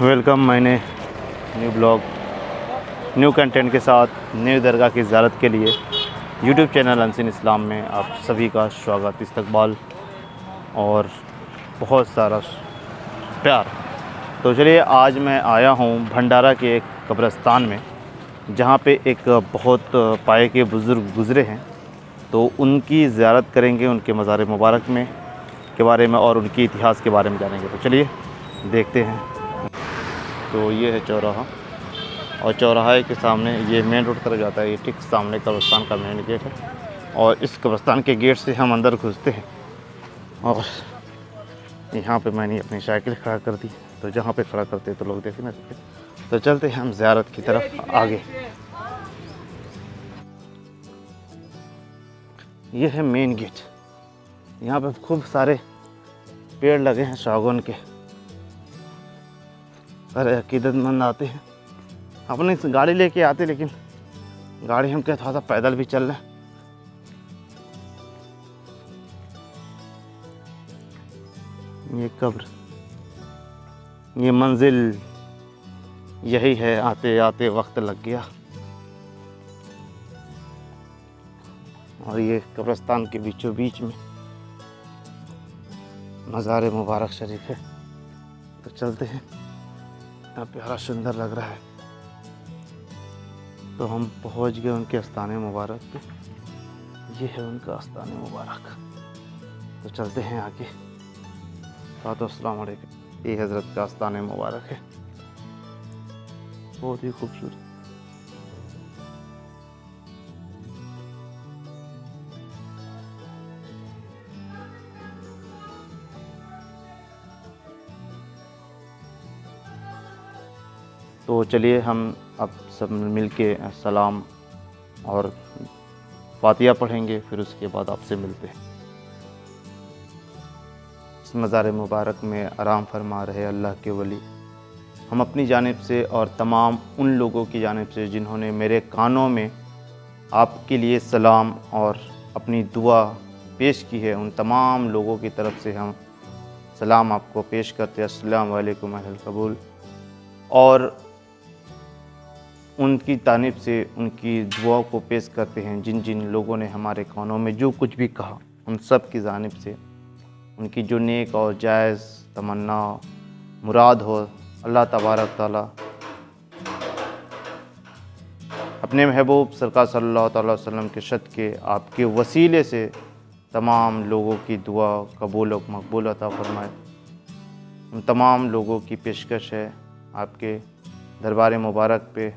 Welcome मैंने new blog new content के साथ न्यू दरगाह की ज़ियारत के लिए यूट्यूब चैनल अनसीन इस्लाम में आप सभी का स्वागत, इस्तकबाल और बहुत सारा प्यार। तो चलिए, आज मैं आया हूँ भंडारा के एक कब्रिस्तान में, जहाँ पे एक बहुत पाए के बुज़ुर्ग गुज़रे हैं। तो उनकी ज़ियारत करेंगे, उनके मज़ार मुबारक में के बारे में और उनके इतिहास के बारे में जानेंगे। तो चलिए देखते हैं। तो ये है चौराहा, और चौराहे के सामने ये मेन रोड तरफ जाता है। ये ठीक सामने कब्रिस्तान का मेन गेट है, और इस कब्रिस्तान के गेट से हम अंदर घुसते हैं। और यहाँ पे मैंने अपनी साइकिल खड़ा कर दी, तो जहाँ पे खड़ा करते तो लोग देख ना सकते। तो चलते हैं हम ज़ियारत की तरफ आगे। ये है मेन गेट। यहाँ पे खूब सारे पेड़ लगे हैं सागौन के। सारे अकीदतमंद आते हैं, अपनी गाड़ी लेके आते, लेकिन गाड़ी हम क्या थोड़ा सा पैदल भी चल रहे हैं। ये कब्र, ये मंजिल यही है। आते आते वक्त लग गया। और ये कब्रिस्तान के बीचों बीच में मज़ार मुबारक शरीफ है। तो चलते हैं, इतना प्यारा सुंदर लग रहा है। तो हम पहुंच गए उनके आस्ताने मुबारक पे। ये है उनका आस्ताने मुबारक। तो चलते हैं आगे। अस्सलाम वालेकुम। ये हज़रत का आस्ताने मुबारक है, बहुत ही खूबसूरत। तो चलिए हम अब सब मिल के सलाम और फातिहा पढ़ेंगे, फिर उसके बाद आपसे मिलते हैं। इस मज़ार मुबारक में आराम फरमा रहे अल्लाह के वली, हम अपनी जानिब से और तमाम उन लोगों की जानिब से जिन्होंने मेरे कानों में आपके लिए सलाम और अपनी दुआ पेश की है, उन तमाम लोगों की तरफ से हम सलाम आपको पेश करते हैं। अस्सलाम वालेकुम अहल कबूल। और उनकी तारीफ़ से उनकी दुआ को पेश करते हैं जिन जिन लोगों ने हमारे कानों में जो कुछ भी कहा, उन सब की जानिब से उनकी जो नेक और जायज़ तमन्ना मुराद हो, अल्लाह तबारक ताला अपने महबूब सरकार सल्लल्लाहु अलैहि वसल्लम के सदक़े आपके वसीले से तमाम लोगों की दुआ कबूल और मकबूल अता फरमाए। उन तमाम लोगों की पेशकश है आपके दरबार मुबारक पे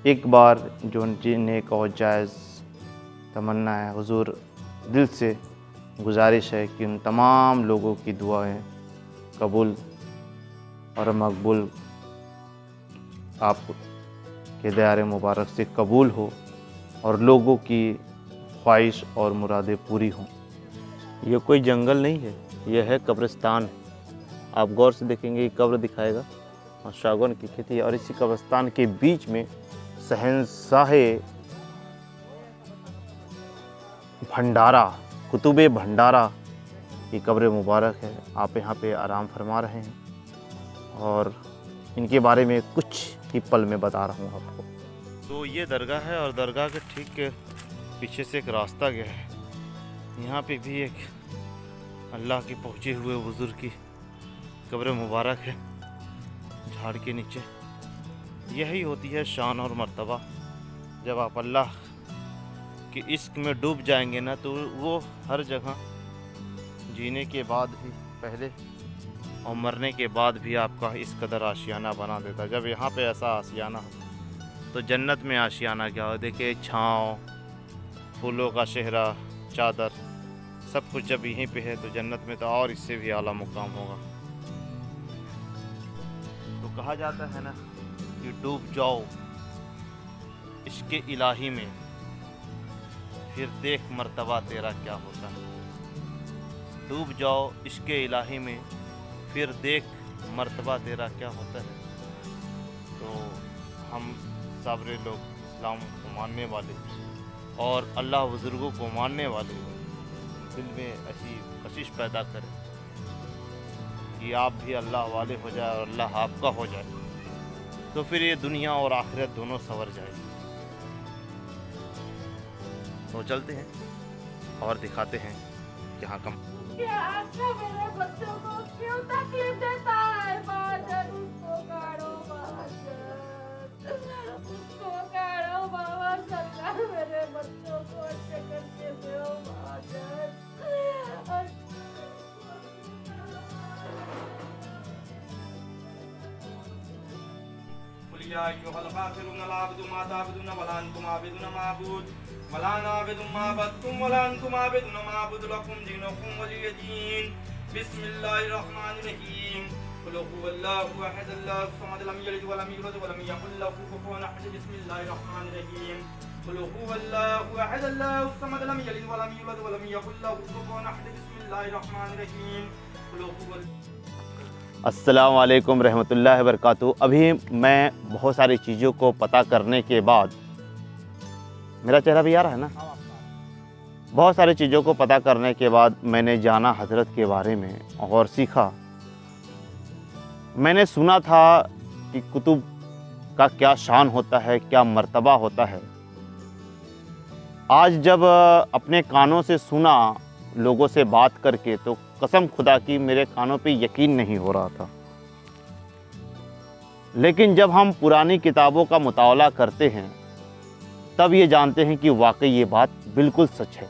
एक बार जो नेक और जायज़ तमन्ना है, हुजूर दिल से गुजारिश है कि उन तमाम लोगों की दुआएं कबूल और मकबूल आप के दयारे मुबारक से कबूल हो और लोगों की ख्वाहिश और मुरादें पूरी हों। यह कोई जंगल नहीं है, यह है कब्रिस्तान। आप गौर से देखेंगे, ये कब्र दिखाएगा और सागौन की खेती, और इसी कब्रिस्तान के बीच में शहंशाहे भंडारा, कुतुबे भंडारा की कब्र मुबारक है। आप यहाँ पे आराम फरमा रहे हैं, और इनके बारे में कुछ ही पल में बता रहा हूँ आपको। तो ये दरगाह है, और दरगाह के ठीक पीछे से एक रास्ता गया है। यहाँ पे भी एक अल्लाह के पहुँचे हुए बुजुर्ग की कब्र मुबारक है, झाड़ के नीचे। यही होती है शान और मर्तबा। जब आप अल्लाह के इश्क में डूब जाएंगे ना, तो वो हर जगह जीने के बाद भी पहले और मरने के बाद भी आपका इस कदर आशियाना बना देता। जब यहाँ पे ऐसा आशियाना हो तो जन्नत में आशियाना क्या हो। देखिए, छाँव, फूलों का सेहरा, चादर, सब कुछ जब यहीं पे है, तो जन्नत में तो और इससे भी आला मुकाम होगा। तो कहा जाता है ना कि डूब जाओ इश्क़े इलाही में, फिर देख मर्तबा तेरा क्या होता है। डूब जाओ इश्क़े इलाही में, फिर देख मर्तबा तेरा क्या होता है। तो हम साबरे लोग, इस्लाम को मानने वाले और अल्लाह बुज़ुर्गों को मानने वाले, दिल में ऐसी कशिश पैदा करें कि कि आप भी अल्लाह वाले हो जाए और अल्लाह आपका हो जाए, तो फिर ये दुनिया और आखिरत दोनों संवर जाएगी। तो चलते हैं और दिखाते हैं यहाँ कम। मेरे बच्चों को क्यों तकलीफ देता है? महाजन उसको काढ़ो, उसको काढ़ो बाबा। सरकार मेरे बच्चों को अच्छे करके दो महाजन। या अय्युहल काफिरून ला अअबुदु मा ता'बुदून वला अंतुम आबिदून मा अअबुदु वला अना आबिदु मा अबदतुम वला अंतुम आबिदून मा अअबुदु लकुम दीनुकुम वलिय दीन। बिस्मिल्लाहिर रहमानिर रहीम। कुल हुवल्लाहु अहद अल्लाहु समद लम यलिद वलम यूलद वलम यकुल लहु कुफुवन अहद। बिस्मिल्लाहिर रहमानिर रहीम। कुल हुवल्लाहु अहद अल्लाहु समद लम यलिद वलम यूलद वलम यकुल लहु कुफुवन अहद। बिस्मिल्लाहिर रहमानिर रहीम। कुल हुवल्लाहु। अस्सलाम वालेकुम रहमतुल्लाहि व बरकातुहू। अभी मैं बहुत सारी चीज़ों को पता करने के बाद, मेरा चेहरा भी आ रहा है ना, बहुत सारी चीज़ों को पता करने के बाद मैंने जाना हज़रत के बारे में और सीखा। मैंने सुना था कि कुतुब का क्या शान होता है, क्या मर्तबा होता है। आज जब अपने कानों से सुना, लोगों से बात करके, तो कसम खुदा की मेरे कानों पे यकीन नहीं हो रहा था। लेकिन जब हम पुरानी किताबों का मुताला करते हैं तब ये जानते हैं कि वाकई ये बात बिल्कुल सच है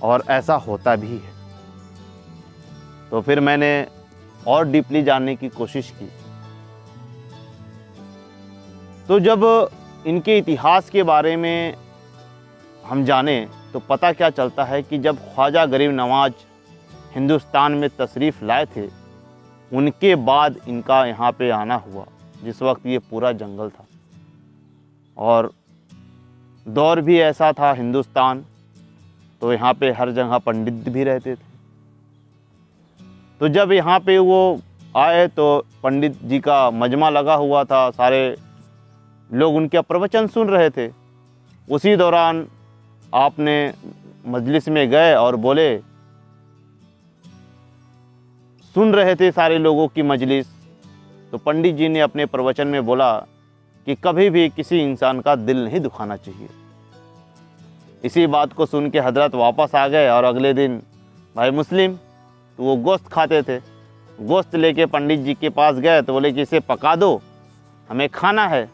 और ऐसा होता भी है। तो फिर मैंने और डीपली जानने की कोशिश की। तो जब इनके इतिहास के बारे में हम जाने तो पता क्या चलता है कि जब ख्वाजा गरीब नवाज हिंदुस्तान में तशरीफ़ लाए थे, उनके बाद इनका यहाँ पे आना हुआ, जिस वक्त ये पूरा जंगल था और दौर भी ऐसा था हिंदुस्तान, तो यहाँ पे हर जगह पंडित भी रहते थे। तो जब यहाँ पे वो आए तो पंडित जी का मजमा लगा हुआ था, सारे लोग उनके प्रवचन सुन रहे थे। उसी दौरान आपने मजलिस में गए और बोले, सुन रहे थे सारे लोगों की मजलिस, तो पंडित जी ने अपने प्रवचन में बोला कि कभी भी किसी इंसान का दिल नहीं दुखाना चाहिए। इसी बात को सुन के हजरत वापस आ गए और अगले दिन भाई मुस्लिम, तो वो गोश्त खाते थे, गोश्त लेके पंडित जी के पास गए तो बोले कि इसे पका दो, हमें खाना है।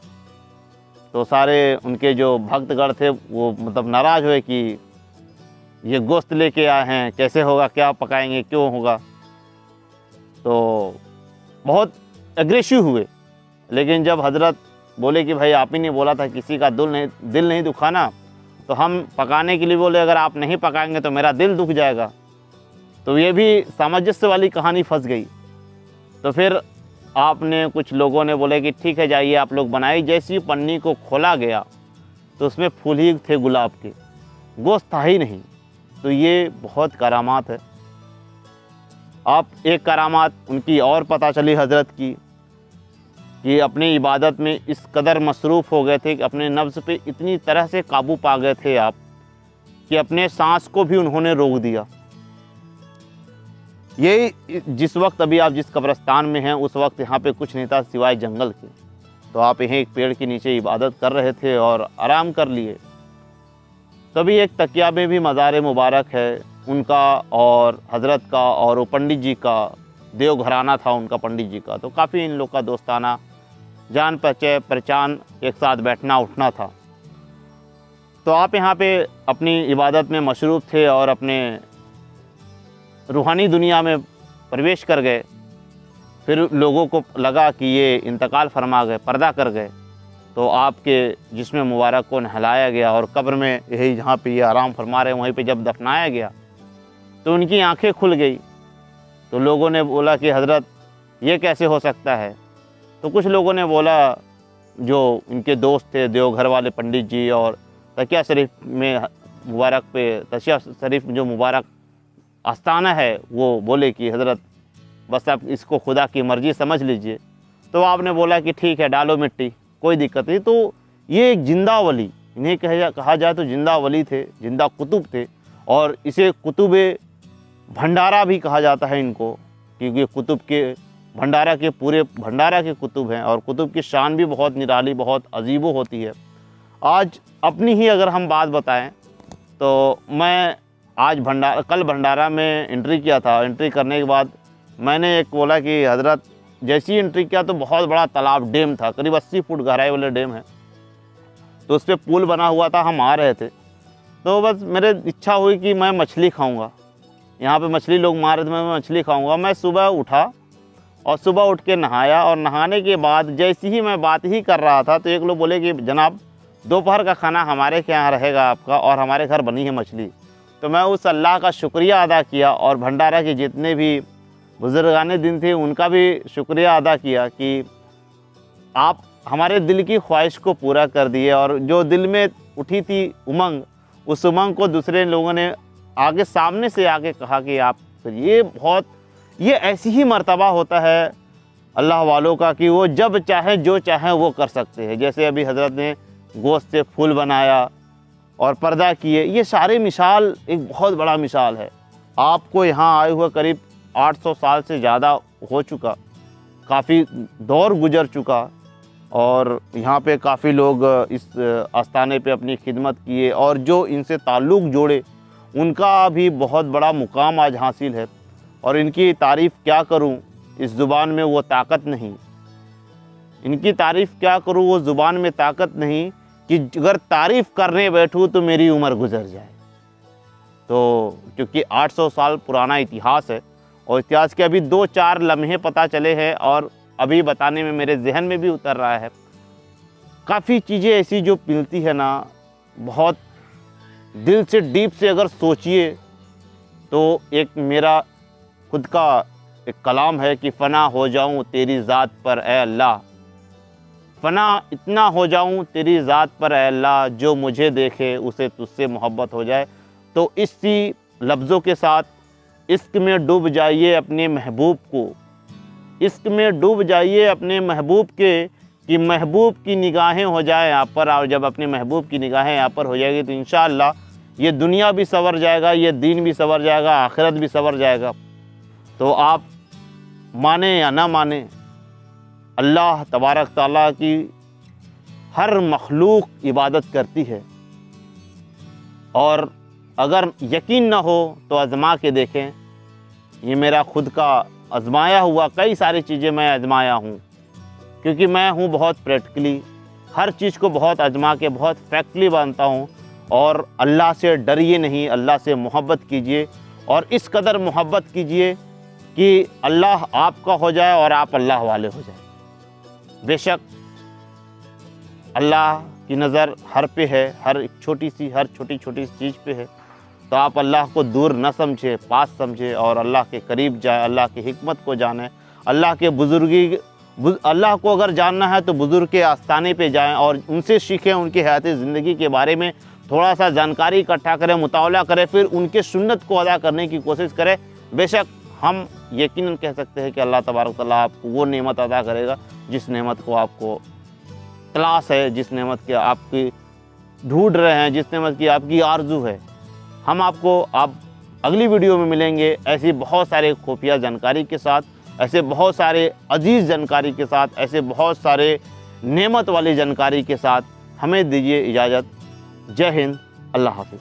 तो सारे उनके जो भक्तगण थे वो मतलब नाराज़ हुए कि ये गोश्त लेके आए हैं, कैसे होगा, क्या पकाएंगे, क्यों होगा। तो बहुत एग्रेसिव हुए। लेकिन जब हजरत बोले कि भाई आप ही ने बोला था किसी का दिल नहीं दुखाना, तो हम पकाने के लिए बोले अगर आप नहीं पकाएंगे तो मेरा दिल दुख जाएगा। तो ये भी सामंजस्य वाली कहानी फंस गई। तो फिर आपने कुछ लोगों ने बोले कि ठीक है जाइए आप लोग बनाइए। जैसी पन्नी को खोला गया तो उसमें फूल ही थे गुलाब के, गोश्त था ही नहीं। तो ये बहुत करामात है। आप एक करामात उनकी और पता चली हजरत की कि अपनी इबादत में इस कदर मसरूफ़ हो गए थे कि अपने नफ्स पे इतनी तरह से काबू पा गए थे आप कि अपने सांस को भी उन्होंने रोक दिया। ये जिस वक्त अभी आप जिस कब्रिस्तान में हैं उस वक्त यहाँ पे कुछ नहीं था सिवाय जंगल के। तो आप यहीं एक पेड़ के नीचे इबादत कर रहे थे और आराम कर लिए। तभी एक तकिया में भी मज़ार मुबारक है उनका और हज़रत का, और वो पंडित जी का देव घराना था उनका, पंडित जी का। तो काफ़ी इन लोग का दोस्ताना जान पहचान एक साथ बैठना उठना था। तो आप यहाँ पे अपनी इबादत में मशरूफ़ थे और अपने रूहानी दुनिया में प्रवेश कर गए। फिर लोगों को लगा कि ये इंतकाल फरमा गए, पर्दा कर गए। तो आपके जिस्म मुबारक को नहलाया गया और कब्र में यही जहाँ पे ये आराम फरमा रहे वहीं पे जब दफनाया गया तो उनकी आंखें खुल गई। तो लोगों ने बोला कि हज़रत ये कैसे हो सकता है। तो कुछ लोगों ने बोला, जो इनके दोस्त थे देवघर वाले पंडित जी और तकिया शरीफ में मुबारक पे तकिया शरीफ जो मुबारक आस्थाना है, वो बोले कि हज़रत बस आप इसको खुदा की मर्ज़ी समझ लीजिए। तो आपने बोला कि ठीक है डालो मिट्टी, कोई दिक्कत नहीं। तो ये एक जिंदा वली, इन्हें कहा जाए तो जिंदा वली थे, जिंदा कुतुब थे। और इसे कुतुब भंडारा भी कहा जाता है इनको। क्योंकि कुतुब के भंडारा के पूरे भंडारा के कुतुब हैं और कुतुब की शान भी बहुत निराली, बहुत अजीबो होती है। आज अपनी ही अगर हम बात बताएं तो मैं आज कल भंडारा में एंट्री किया था। एंट्री करने के बाद मैंने एक बोला कि हज़रत, जैसी एंट्री किया तो बहुत बड़ा तालाब, डैम था, करीब 80 फुट गहराई वाले डैम है। तो उस पर पुल बना हुआ था, हम आ रहे थे तो बस मेरे इच्छा हुई कि मैं मछली खाऊंगा। यहाँ पे मछली लोग मार रहे थे, मैं मछली खाऊंगा। मैं सुबह उठा और सुबह उठ के नहाया और नहाने के बाद जैसे ही मैं बात ही कर रहा था तो एक लोग बोले कि जनाब दोपहर का खाना हमारे के यहाँ रहेगा आपका और हमारे घर बनी है मछली। तो मैं उस अल्लाह का शुक्रिया अदा किया और भंडारा के जितने भी बुजुर्गाने दिन थे उनका भी शुक्रिया अदा किया कि आप हमारे दिल की ख्वाहिश को पूरा कर दिए। और जो दिल में उठी थी उमंग, उस उमंग को दूसरे लोगों ने आगे सामने से आके कहा कि आप, फिर ये ऐसी ही मर्तबा होता है अल्लाह वालों का कि वो जब चाहे जो चाहे वो कर सकते हैं। जैसे अभी हज़रत ने गोश्त से फूल बनाया और पर्दा किए, ये सारे मिसाल एक बहुत बड़ा मिसाल है। आपको यहाँ आए हुए करीब 800 साल से ज़्यादा हो चुका, काफ़ी दौर गुजर चुका और यहाँ पे काफ़ी लोग इस आस्थाने पे अपनी खिदमत किए और जो इनसे ताल्लुक़ जोड़े उनका भी बहुत बड़ा मुकाम आज हासिल है। और इनकी तारीफ़ क्या करूँ, इस ज़ुबान में वो ताकत नहीं, इनकी तारीफ़ क्या करूँ, वो ज़ुबान में ताकत नहीं कि अगर तारीफ़ करने बैठूँ तो मेरी उम्र गुजर जाए। तो क्योंकि 800 साल पुराना इतिहास है और इतिहास के अभी 2-4 लम्हे पता चले हैं और अभी बताने में मेरे जहन में भी उतर रहा है। काफ़ी चीज़ें ऐसी जो मिलती है ना, बहुत दिल से डीप से अगर सोचिए तो एक मेरा खुद का एक कलाम है कि फ़ना हो जाऊं तेरी ज़ात पर ए अल्लाह, फ़ना इतना हो जाऊं तेरी ज़ात पर ए अल्लाह, जो मुझे देखे उसे तुझसे मोहब्बत हो जाए। तो इसी लफ्ज़ों के साथ इश्क में डूब जाइए अपने महबूब को, इश्क में डूब जाइए अपने महबूब के कि महबूब की निगाहें हो जाए आप पर। और जब अपने महबूब की निगाहें आप पर हो जाएगी तो इंशाअल्लाह ये दुनिया भी संवर जाएगा, ये दीन भी संवर जाएगा, आखिरत भी संवर जाएगा। तो आप माने या ना माने, अल्लाह तबारक ताला की हर मखलूक इबादत करती है और अगर यकीन ना हो तो आज़मा के देखें। ये मेरा खुद का आजमाया हुआ, कई सारी चीज़ें मैं आजमाया हूँ क्योंकि मैं हूँ बहुत प्रैक्टिकली, हर चीज़ को बहुत आजमा के बहुत फैक्टली बनता हूँ। और अल्लाह से डरिए नहीं, अल्लाह से मोहब्बत कीजिए और इस कदर मोहब्बत कीजिए कि अल्लाह आपका हो जाए और आप अल्लाह वाले हो जाए। बेशक अल्लाह की नज़र हर पे है, हर छोटी छोटी चीज़ पे है। तो आप अल्लाह को दूर न समझे, पास समझे और अल्लाह के करीब जाए, अल्लाह की हिकमत को जाने, अल्लाह के अल्लाह को अगर जानना है तो बुज़ुर्ग के आस्थाने पे जाएं और उनसे सीखें, उनकी हयाती ज़िंदगी के बारे में थोड़ा सा जानकारी इकट्ठा करें, मुतावला करें, फिर उनके सुन्नत को अदा करने की कोशिश करें। बेशक हम यकीनन कह सकते हैं कि अल्लाह तबारक तआला आपको वो नेमत अदा करेगा जिस नेमत को आपको तलाश है, जिस नेमत की आपकी ढूंढ रहे हैं, जिस नेमत की आपकी आरजू है। हम आपको अगली वीडियो में मिलेंगे ऐसी बहुत सारे खुफिया जानकारी के साथ, ऐसे बहुत सारे अजीज़ जानकारी के साथ, ऐसे बहुत सारे नेमत वाली जानकारी के साथ। हमें दीजिए इजाज़त। जय हिंद, अल्लाह हाफ़िज़।